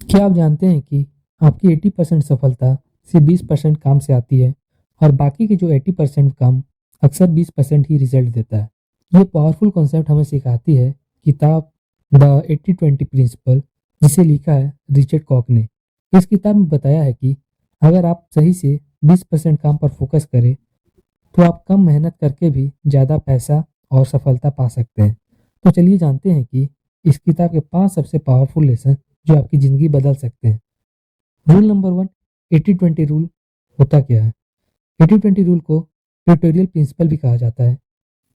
क्या आप जानते हैं कि आपकी 80% सफलता सिर्फ 20% काम से आती है और बाकी के जो 80% काम अक्सर 20% ही रिजल्ट देता है। ये पावरफुल कॉन्सेप्ट हमें सिखाती है किताब द 80-20 प्रिंसिपल, जिसे लिखा है रिचर्ड कॉक ने। इस किताब में बताया है कि अगर आप सही से 20% काम पर फोकस करें तो आप कम मेहनत करके भी ज़्यादा पैसा और सफलता पा सकते हैं। तो चलिए जानते हैं कि इस किताब के 5 सबसे पावरफुल लेसन जो आपकी ज़िंदगी बदल सकते हैं। रूल नंबर 1, 80-20 रूल होता क्या है? 80-20 रूल को ट्यूटोरियल प्रिंसिपल भी कहा जाता है।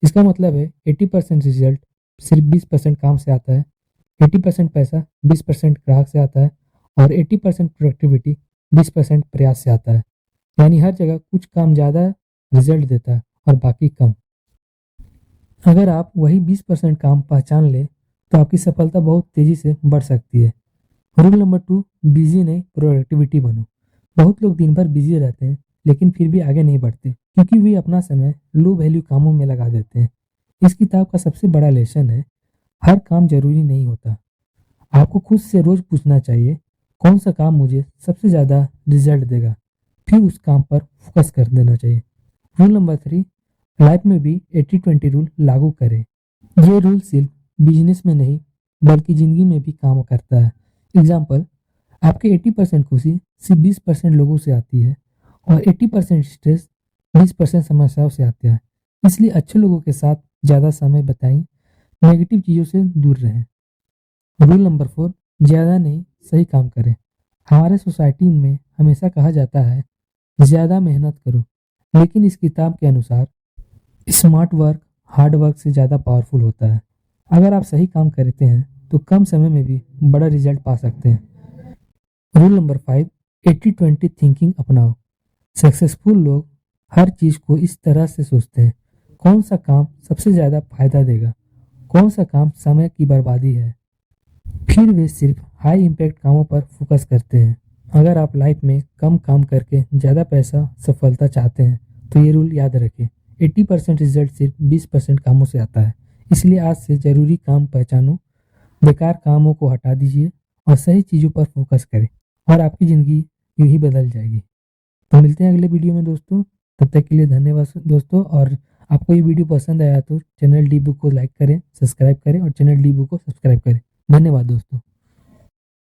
इसका मतलब है 80% रिजल्ट सिर्फ 20% काम से आता है, 80% पैसा 20% ग्राहक से आता है और 80% प्रोडक्टिविटी 20% प्रयास से आता है। यानी हर जगह कुछ काम ज़्यादा रिजल्ट देता है और बाकी कम। अगर आप वही 20% काम पहचान लें तो आपकी सफलता बहुत तेज़ी से बढ़ सकती है। रूल नंबर 2, बिजी नहीं प्रोडक्टिविटी बनो। बहुत लोग दिन भर बिजी रहते हैं लेकिन फिर भी आगे नहीं बढ़ते क्योंकि वे अपना समय लो वैल्यू कामों में लगा देते हैं। इस किताब का सबसे बड़ा लेसन है, हर काम जरूरी नहीं होता। आपको खुद से रोज पूछना चाहिए कौन सा काम मुझे सबसे ज़्यादा रिजल्ट देगा, फिर उस काम पर फोकस कर देना चाहिए। रूल नंबर 3, लाइफ में भी 80-20 रूल लागू करें। ये रूल सिर्फ बिजनेस में नहीं बल्कि जिंदगी में भी काम करता है। एग्जाम्पल, आपके 80% खुशी सिर्फ 20% लोगों से आती है और 80% स्ट्रेस 20% समस्याओं से आता है। इसलिए अच्छे लोगों के साथ ज़्यादा समय बिताएं, नेगेटिव चीज़ों से दूर रहें। रूल नंबर 4, ज़्यादा नहीं सही काम करें। हमारे सोसाइटी में हमेशा कहा जाता है ज़्यादा मेहनत करो, लेकिन इस किताब के अनुसार स्मार्ट वर्क हार्ड वर्क से ज़्यादा पावरफुल होता है। अगर आप सही काम करते हैं तो कम समय में भी बड़ा रिजल्ट पा सकते हैं। रूल नंबर 5, 80-20 थिंकिंग अपनाओ। सक्सेसफुल लोग हर चीज़ को इस तरह से सोचते हैं, कौन सा काम सबसे ज़्यादा फायदा देगा, कौन सा काम समय की बर्बादी है, फिर वे सिर्फ हाई इम्पैक्ट कामों पर फोकस करते हैं। अगर आप लाइफ में कम काम करके ज़्यादा पैसा सफलता चाहते हैं तो ये रूल याद रखें, 80% रिजल्ट सिर्फ 20% कामों से आता है। इसलिए आज से ज़रूरी काम पहचानो, बेकार कामों को हटा दीजिए और सही चीज़ों पर फोकस करें और आपकी ज़िंदगी यूं ही बदल जाएगी। तो मिलते हैं अगले वीडियो में दोस्तों, तब तक के लिए धन्यवाद दोस्तों। और आपको ये वीडियो पसंद आया तो चैनल डी बुक को लाइक करें, सब्सक्राइब करें और चैनल डी बुक को सब्सक्राइब करें। धन्यवाद दोस्तों।